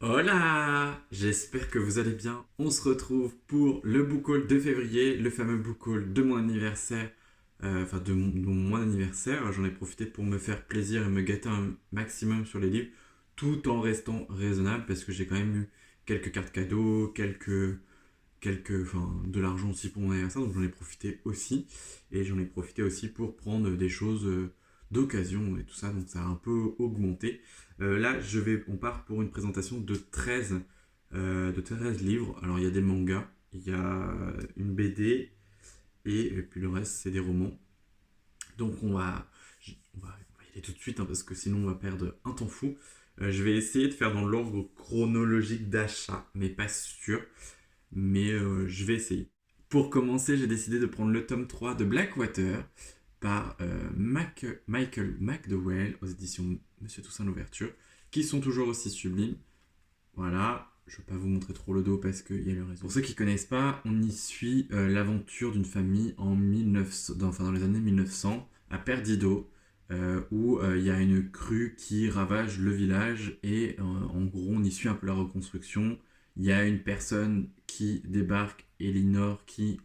Hola! J'espère que vous allez bien. On se retrouve pour le book haul de février, le fameux book haul de mon anniversaire, de mon anniversaire. J'en ai profité pour me faire plaisir et me gâter un maximum sur les livres, tout en restant raisonnable parce que j'ai quand même eu quelques cartes cadeaux, de l'argent aussi pour mon anniversaire, donc j'en ai profité aussi. Et j'en ai profité aussi pour prendre des choses d'occasion et tout ça, donc ça a un peu augmenté. Là, on part pour une présentation de 13 livres. Alors, il y a des mangas, il y a une BD, et puis le reste, c'est des romans. Donc, on va y aller tout de suite, hein, parce que sinon, on va perdre un temps fou. Je vais essayer de faire dans l'ordre chronologique d'achat, mais pas sûr. Mais je vais essayer. Pour commencer, j'ai décidé de prendre le tome 3 de Blackwater par Michael McDowell aux éditions Monsieur Toussaint Louverture, qui sont toujours aussi sublimes. Voilà, je ne vais pas vous montrer trop le dos parce qu'il y a le réseau. Pour ceux qui ne connaissent pas, on y suit l'aventure d'une famille dans les années 1900 à Perdido, où il y a une crue qui ravage le village et en gros on y suit un peu la reconstruction. Il y a une personne qui débarque, Elinor, qui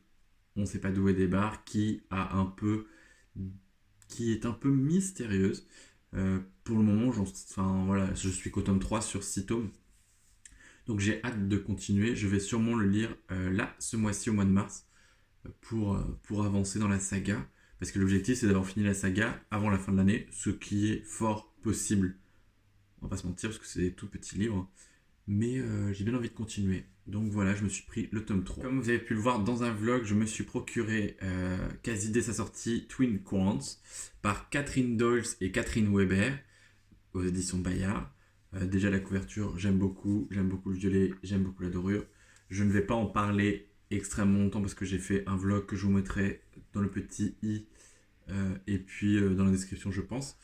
on ne sait pas d'où elle débarque, qui est un peu mystérieuse. Pour le moment, voilà, je suis qu'au tome 3 sur 6 tomes. Donc j'ai hâte de continuer. Je vais sûrement le lire là, ce mois-ci, au mois de mars, pour avancer dans la saga. Parce que l'objectif, c'est d'avoir fini la saga avant la fin de l'année, ce qui est fort possible. On va pas se mentir, parce que c'est des tout petits livres. Mais j'ai bien envie de continuer. Donc voilà, je me suis pris le tome 3. Comme vous avez pu le voir dans un vlog, je me suis procuré, quasi dès sa sortie, Twin Quants par Catherine Doyle et Catherine Weber aux éditions Bayard. Déjà la couverture, j'aime beaucoup le violet, j'aime beaucoup la dorure. Je ne vais pas en parler extrêmement longtemps parce que j'ai fait un vlog que je vous mettrai dans le petit i et puis dans la description, je pense.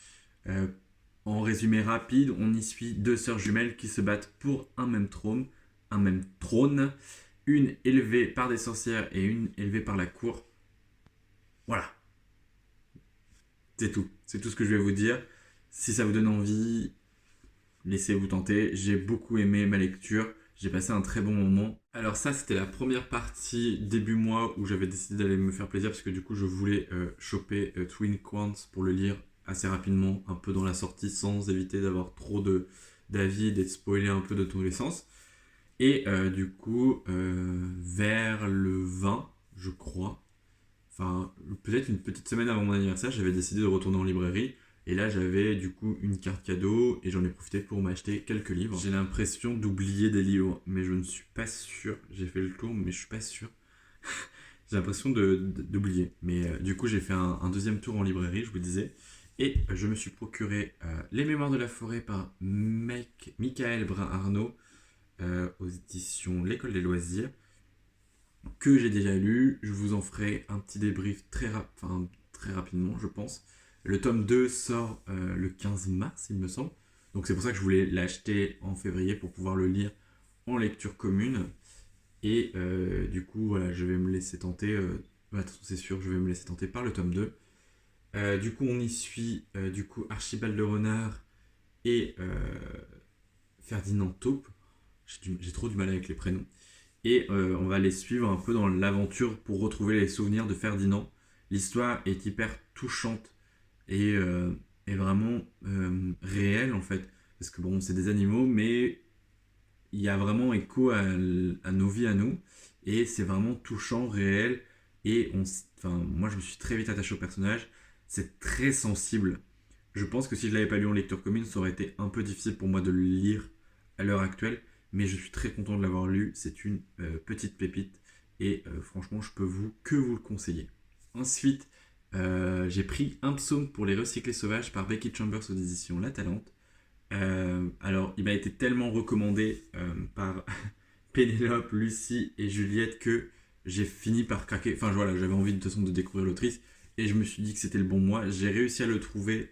En résumé rapide, on y suit deux sœurs jumelles qui se battent pour un même trône, une élevée par des sorcières et une élevée par la cour. Voilà, c'est tout ce que je vais vous dire. Si ça vous donne envie, laissez-vous tenter. J'ai beaucoup aimé ma lecture, j'ai passé un très bon moment. Alors ça, c'était la première partie début mois où j'avais décidé d'aller me faire plaisir parce que du coup, je voulais choper Twin Quants pour le lire assez rapidement, un peu dans la sortie, sans éviter d'avoir trop d'avis, d'être spoilé un peu de tous les sens. Et du coup, vers le 20, je crois, enfin peut-être une petite semaine avant mon anniversaire, j'avais décidé de retourner en librairie. Et là, j'avais du coup une carte cadeau et j'en ai profité pour m'acheter quelques livres. J'ai l'impression d'oublier des livres, mais je ne suis pas sûr. J'ai fait le tour, mais je suis pas sûr. J'ai l'impression d'oublier. Mais du coup, j'ai fait un deuxième tour en librairie, je vous disais. Et je me suis procuré Les Mémoires de la forêt par Michael Brun-Arnaud aux éditions L'École des loisirs, que j'ai déjà lu. Je vous en ferai un petit débrief très rapidement, je pense. Le tome 2 sort le 15 mars, il me semble. Donc c'est pour ça que je voulais l'acheter en février pour pouvoir le lire en lecture commune. Et du coup, voilà, je vais me laisser tenter. C'est sûr, je vais me laisser tenter par le tome 2. Du coup, on y suit Archibald de Renard et Ferdinand Taupe. J'ai trop du mal avec les prénoms. Et on va les suivre un peu dans l'aventure pour retrouver les souvenirs de Ferdinand. L'histoire est hyper touchante et vraiment réelle en fait. Parce que bon, c'est des animaux, mais il y a vraiment écho à nos vies à nous. Et c'est vraiment touchant, réel. Et moi, je me suis très vite attaché au personnage. C'est très sensible. Je pense que si je l'avais pas lu en lecture commune, ça aurait été un peu difficile pour moi de le lire à l'heure actuelle. Mais je suis très content de l'avoir lu. C'est une petite pépite. Et franchement, je peux que vous le conseiller. Ensuite, j'ai pris Un psaume pour les recyclés sauvages par Becky Chambers aux éditions La Talente. Alors, il m'a été tellement recommandé par Pénélope, Lucie et Juliette que j'ai fini par craquer. Enfin, voilà, j'avais envie de toute façon de découvrir l'autrice et je me suis dit que c'était le bon mois. J'ai réussi à le trouver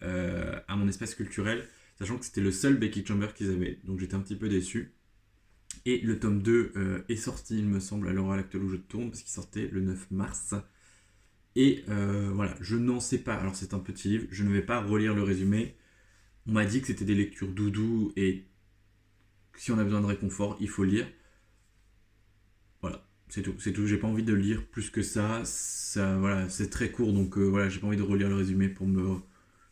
à mon espace culturel, sachant que c'était le seul Becky Chambers qu'ils avaient. Donc, j'étais un petit peu déçu. Et le tome 2 est sorti, il me semble, à l'heure actuelle où je tourne, parce qu'il sortait le 9 mars. Et voilà, je n'en sais pas. Alors, c'est un petit livre, je ne vais pas relire le résumé. On m'a dit que c'était des lectures doudou et si on a besoin de réconfort, il faut lire. Voilà, c'est tout. J'ai pas envie de lire plus que ça voilà, c'est très court, donc voilà, j'ai pas envie de relire le résumé pour me...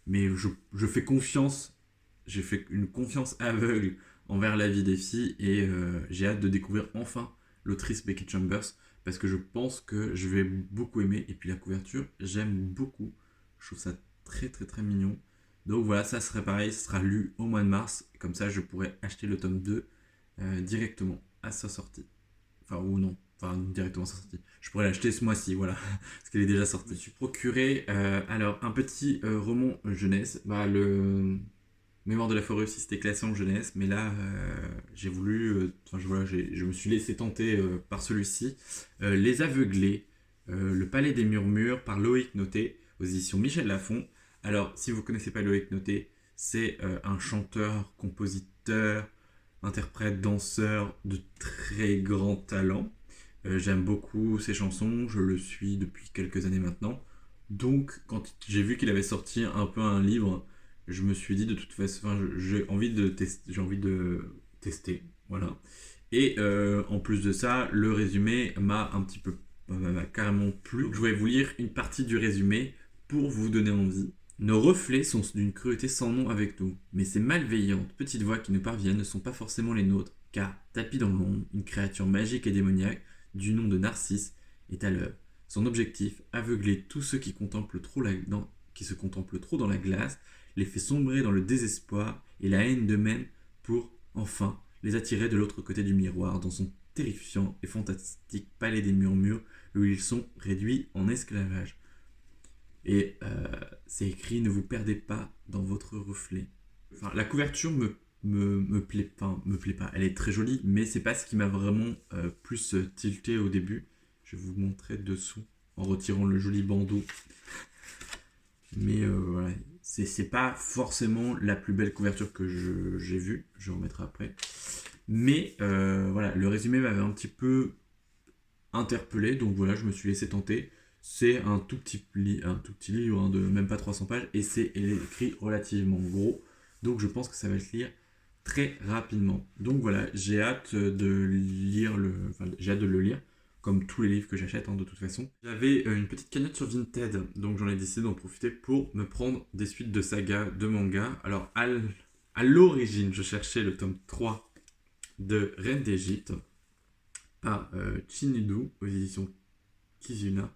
Mais je fais confiance, j'ai fait une confiance aveugle envers la vie des filles et j'ai hâte de découvrir enfin l'autrice Becky Chambers parce que je pense que je vais beaucoup aimer. Et puis la couverture, j'aime beaucoup. Je trouve ça très très très mignon. Donc voilà, ça serait pareil, ce sera lu au mois de mars. Comme ça, je pourrais acheter le tome 2 directement à sa sortie. Enfin, ou non. Enfin, directement à sa sortie. Je pourrais l'acheter ce mois-ci, voilà. Parce qu'elle est déjà sortie. Je me suis procuré, alors, un petit roman jeunesse. Bah, le Mémoire de la forêt aussi, c'était classé en jeunesse. Mais là, j'ai voulu... Enfin, voilà, je me suis laissé tenter par celui-ci. Les Aveuglés, Le Palais des Murmures, par Loïc Noté, aux éditions Michel Lafon. Alors, si vous ne connaissez pas Loïc Noté, c'est un chanteur, compositeur, interprète, danseur de très grand talent. J'aime beaucoup ses chansons, je le suis depuis quelques années maintenant. Donc, quand j'ai vu qu'il avait sorti un peu un livre, je me suis dit de toute façon, enfin, j'ai envie de tester, voilà. Et en plus de ça, le résumé m'a un petit peu, m'a carrément plu. Donc, je vais vous lire une partie du résumé pour vous donner envie. Nos reflets sont d'une cruauté sans nom avec nous, mais ces malveillantes petites voix qui nous parviennent ne sont pas forcément les nôtres, car, tapis dans l'ombre, une créature magique et démoniaque, du nom de Narcisse, est à l'œuvre. Son objectif, aveugler tous ceux qui se contemplent trop dans la glace, les fait sombrer dans le désespoir et la haine d'eux-mêmes pour, enfin, les attirer de l'autre côté du miroir, dans son terrifiant et fantastique palais des murmures, où ils sont réduits en esclavage. Et c'est écrit, ne vous perdez pas dans votre reflet. Enfin, la couverture me plaît pas. Elle est très jolie, mais c'est pas ce qui m'a vraiment plus tilté au début. Je vais vous montrer dessous en retirant le joli bandeau. Mais voilà, c'est pas forcément la plus belle couverture que j'ai vue. Je remettrai après. Mais voilà, le résumé m'avait un petit peu interpellé, donc voilà, je me suis laissé tenter. C'est un tout petit livre hein, de même pas 300 pages et c'est écrit relativement gros. Donc je pense que ça va se lire très rapidement. Donc voilà, j'ai hâte de le lire, comme tous les livres que j'achète hein, de toute façon. J'avais une petite cagnotte sur Vinted, donc j'en ai décidé d'en profiter pour me prendre des suites de sagas, de mangas. Alors à l'origine, je cherchais le tome 3 de Reine d'Égypte par Chinidu aux éditions Kizuna.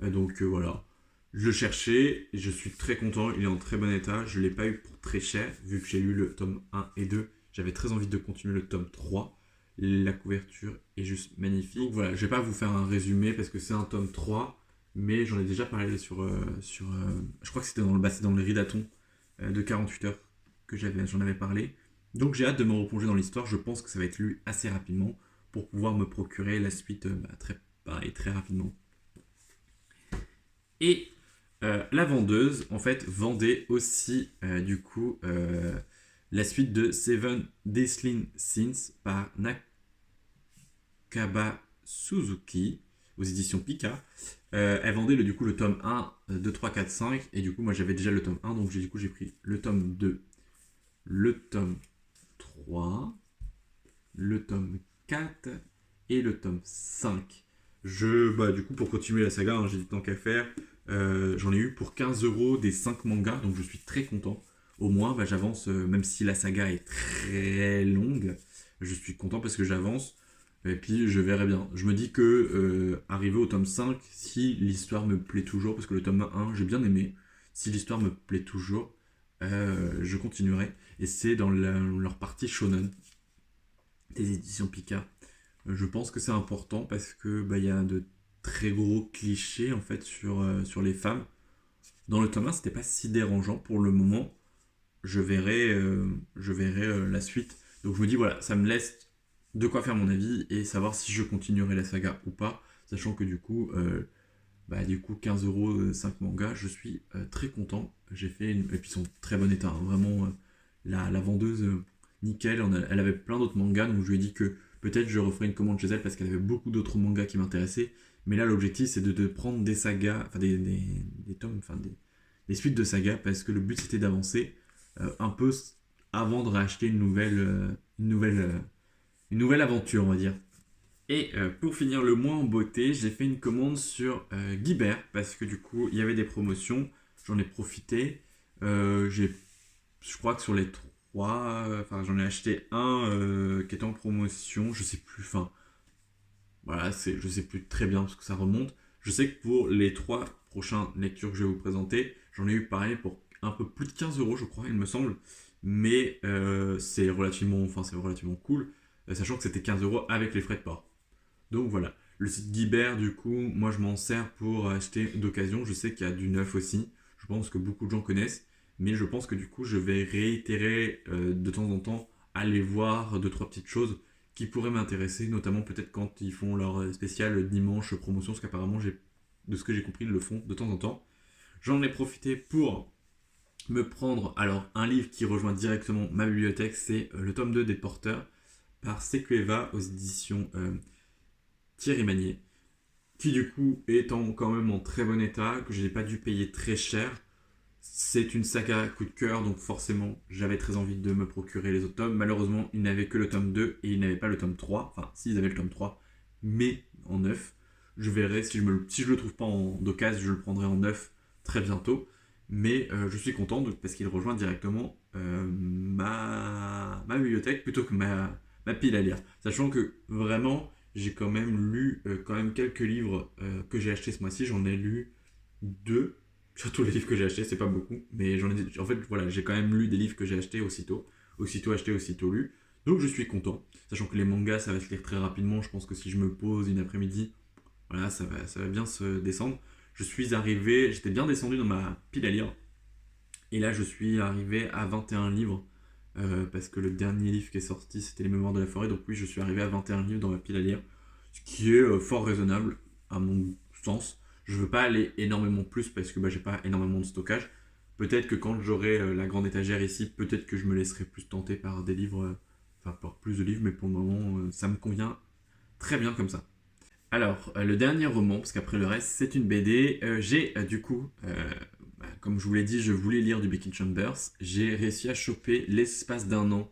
Donc voilà, je le cherchais et je suis très content, il est en très bon état, je ne l'ai pas eu pour très cher, vu que j'ai lu le tome 1 et 2, j'avais très envie de continuer le tome 3, la couverture est juste magnifique. Donc voilà, je vais pas vous faire un résumé parce que c'est un tome 3, mais j'en ai déjà parlé sur je crois que c'était dans le Ridathon de 48 heures que j'en avais parlé. Donc j'ai hâte de me replonger dans l'histoire, je pense que ça va être lu assez rapidement pour pouvoir me procurer la suite très rapidement. Et la vendeuse, en fait, vendait aussi, la suite de Seven Deadly Sins par Nakaba Suzuki aux éditions Pika. Elle vendait le tome 1, 2, 3, 4, 5. Et du coup, moi, j'avais déjà le tome 1. Donc, j'ai pris le tome 2, le tome 3, le tome 4 et le tome 5. Du coup, pour continuer la saga, hein, j'ai dit tant qu'à faire. J'en ai eu pour 15€ des 5 mangas, donc je suis très content. Au moins, j'avance, même si la saga est très longue, je suis content parce que j'avance. Et puis, je verrai bien. Je me dis que, arrivé au tome 5, si l'histoire me plaît toujours, parce que le tome 1, j'ai bien aimé, si l'histoire me plaît toujours, je continuerai. Et c'est dans leur partie shonen des éditions Pika. Je pense que c'est important parce que y a de très gros clichés en fait sur les femmes. Dans le tome 1, c'était pas si dérangeant pour le moment. Je verrai la suite. Donc je me dis voilà, ça me laisse de quoi faire mon avis et savoir si je continuerai la saga ou pas, sachant que du coup 15€, 5 mangas, je suis très content. Et puis ils sont très bon état, hein. Vraiment la vendeuse nickel, elle avait plein d'autres mangas, donc je lui ai dit que peut-être je referai une commande chez elle parce qu'elle avait beaucoup d'autres mangas qui m'intéressaient. Mais là, l'objectif, c'est de prendre des sagas, enfin des tomes, des suites de sagas, parce que le but, c'était d'avancer un peu avant de racheter une nouvelle aventure, on va dire. Et pour finir le mois en beauté, j'ai fait une commande sur Guibert parce que du coup il y avait des promotions, j'en ai profité. Je crois que sur les trois, enfin j'en ai acheté un qui était en promotion, je sais plus, enfin voilà, je sais plus très bien parce que ça remonte. Je sais que pour les trois prochaines lectures que je vais vous présenter, j'en ai eu pareil pour un peu plus de 15 euros, je crois, il me semble. Mais c'est relativement cool, sachant que c'était 15 euros avec les frais de port. Donc voilà, le site Guibert, du coup, moi je m'en sers pour acheter d'occasion. Je sais qu'il y a du neuf aussi, je pense que beaucoup de gens connaissent, mais je pense que du coup je vais réitérer de temps en temps, aller voir deux trois petites choses qui pourraient m'intéresser, notamment peut-être quand ils font leur spécial dimanche promotion, parce qu'apparemment, de ce que j'ai compris, ils le font de temps en temps. J'en ai profité pour me prendre alors un livre qui rejoint directement ma bibliothèque, c'est le tome 2 des Porteurs par Sequeva aux éditions Thierry Magnier, qui du coup étant quand même en très bon état, que je n'ai pas dû payer très cher. C'est une saga coup de cœur, donc forcément j'avais très envie de me procurer les autres tomes. Malheureusement, ils n'avaient que le tome 2 et ils n'avaient pas le tome 3. Enfin, si, ils avaient le tome 3, mais en neuf. Je verrai si je le trouve pas en d'occasion, je le prendrai en neuf très bientôt. Mais je suis content parce qu'il rejoint directement ma bibliothèque plutôt que ma pile à lire. Sachant que vraiment, j'ai quand même lu quand même quelques livres que j'ai achetés ce mois-ci. J'en ai lu deux. Surtout les livres que j'ai achetés, c'est pas beaucoup, mais en fait, voilà, j'ai quand même lu des livres que j'ai achetés aussitôt acheté, aussitôt lu. Donc je suis content, sachant que les mangas, ça va se lire très rapidement. Je pense que si je me pose une après-midi, voilà, ça va bien se descendre. J'étais bien descendu dans ma pile à lire, et là je suis arrivé à 21 livres, parce que le dernier livre qui est sorti, c'était Les Mémoires de la Forêt. Donc oui, je suis arrivé à 21 livres dans ma pile à lire, ce qui est fort raisonnable à mon sens. Je veux pas aller énormément plus parce que j'ai pas énormément de stockage. Peut-être que quand j'aurai la grande étagère ici, peut-être que je me laisserai plus tenter par des livres, enfin par plus de livres, mais pour le moment, ça me convient très bien comme ça. Alors, le dernier roman, parce qu'après le reste, c'est une BD. J'ai du coup, comme je vous l'ai dit, je voulais lire du Becky Chambers. J'ai réussi à choper l'espace d'un an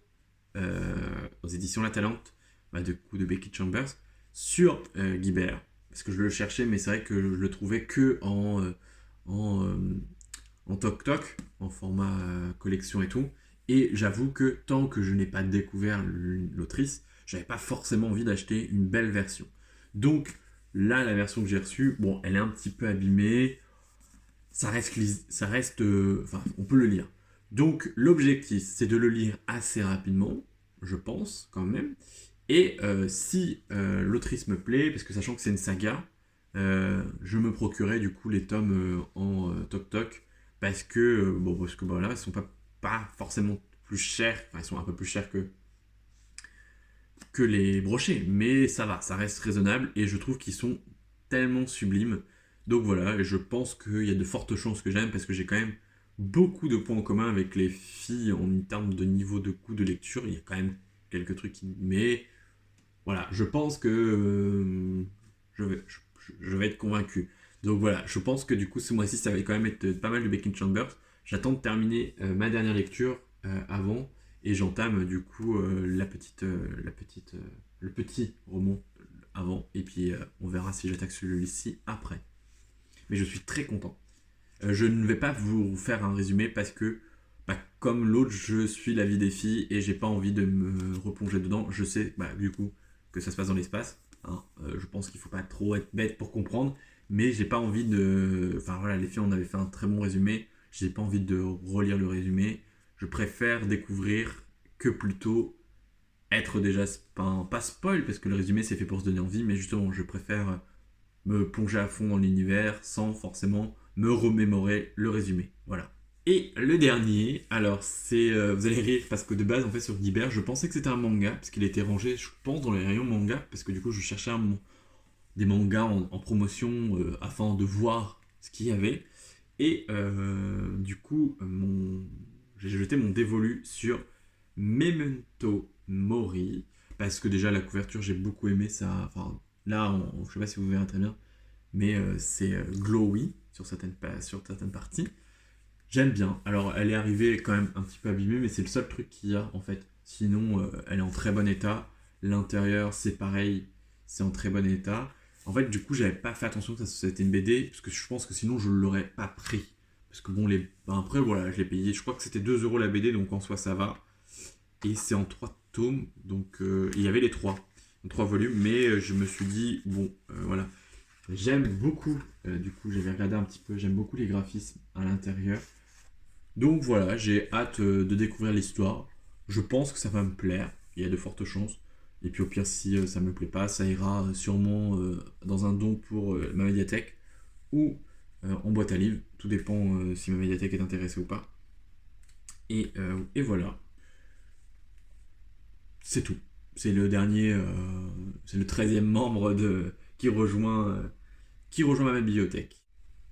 euh, aux éditions La Talente, de Becky Chambers, sur Guibert. Parce que je le cherchais, mais c'est vrai que je le trouvais que en, euh, en toc-toc, en format collection et tout. Et j'avoue que tant que je n'ai pas découvert l'autrice, j'avais pas forcément envie d'acheter une belle version. Donc là, la version que j'ai reçue, bon, elle est un petit peu abîmée. Enfin, on peut le lire. Donc l'objectif, c'est de le lire assez rapidement, je pense quand même. Et si l'autrice me plaît, parce que sachant que c'est une saga, je me procurais du coup les tomes en toc-toc, parce que voilà, ils sont pas forcément plus chers, enfin ils sont un peu plus chers que les brochets, mais ça va, ça reste raisonnable et je trouve qu'ils sont tellement sublimes. Donc voilà, et je pense qu'il y a de fortes chances que j'aime parce que j'ai quand même beaucoup de points en commun avec les filles en termes de niveau de coût de lecture. Il y a quand même quelques trucs mais voilà, je pense que je vais être convaincu. Donc voilà, je pense que du coup ce mois-ci ça va quand même être pas mal de Baking Chambers. J'attends de terminer ma dernière lecture avant et j'entame du coup le petit roman avant et puis on verra si j'attaque celui-ci après. Mais je suis très content. Je ne vais pas vous faire un résumé parce que comme l'autre, je suis la vie des filles et j'ai pas envie de me replonger dedans. Je sais du coup que ça se passe dans l'espace. Hein. Je pense qu'il faut pas trop être bête pour comprendre, mais j'ai pas envie de. Enfin voilà, les filles on avait fait un très bon résumé. J'ai pas envie de relire le résumé. Je préfère découvrir que plutôt être déjà pas spoil parce que le résumé c'est fait pour se donner envie, mais justement je préfère me plonger à fond dans l'univers sans forcément me remémorer le résumé. Voilà. Et le dernier, alors vous allez rire parce que de base en fait sur Guibert je pensais que c'était un manga parce qu'il était rangé je pense dans les rayons manga parce que du coup je cherchais des mangas en promotion afin de voir ce qu'il y avait et du coup j'ai jeté mon dévolu sur Memento Mori parce que déjà la couverture j'ai beaucoup aimé ça, enfin là je sais pas si vous verrez très bien mais c'est glowy sur certaines parties. J'aime bien. Alors, elle est arrivée quand même un petit peu abîmée, mais c'est le seul truc qu'il y a en fait. Sinon, elle est en très bon état. L'intérieur, c'est pareil, c'est en très bon état. En fait, du coup, j'avais pas fait attention que ça c'était une BD, parce que je pense que sinon, je l'aurais pas pris. Parce que bon, après, voilà, je l'ai payé. Je crois que c'était 2 € la BD, donc en soi, ça va. Et c'est en 3 tomes, donc il y avait les 3 volumes, mais je me suis dit, bon, voilà. J'aime beaucoup, du coup, j'avais regardé un petit peu, j'aime beaucoup les graphismes à l'intérieur. Donc voilà, j'ai hâte de découvrir l'histoire. Je pense que ça va me plaire, il y a de fortes chances. Et puis au pire, si ça me plaît pas, ça ira sûrement dans un don pour ma médiathèque ou en boîte à livres. Tout dépend si ma médiathèque est intéressée ou pas. Et voilà, c'est tout. C'est le dernier, c'est le 13e membre qui rejoint ma bibliothèque.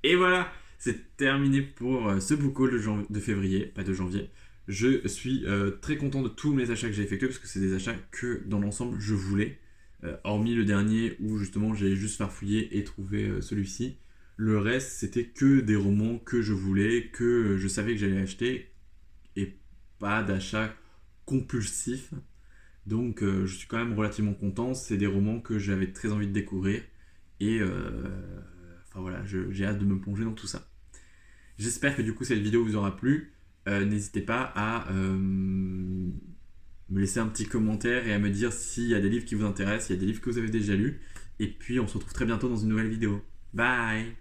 Et voilà, c'est terminé pour ce book haul de février, pas de janvier. Je suis très content de tous mes achats que j'ai effectués parce que c'est des achats que dans l'ensemble je voulais. Hormis le dernier où justement j'ai juste farfouillé et trouvé celui-ci. Le reste c'était que des romans que je voulais, que je savais que j'allais acheter et pas d'achat compulsif. Donc je suis quand même relativement content. C'est des romans que j'avais très envie de découvrir. Et enfin voilà, j'ai hâte de me plonger dans tout ça. J'espère que du coup cette vidéo vous aura plu. N'hésitez pas à me laisser un petit commentaire et à me dire s'il y a des livres qui vous intéressent, s'il y a des livres que vous avez déjà lus. Et puis on se retrouve très bientôt dans une nouvelle vidéo. Bye!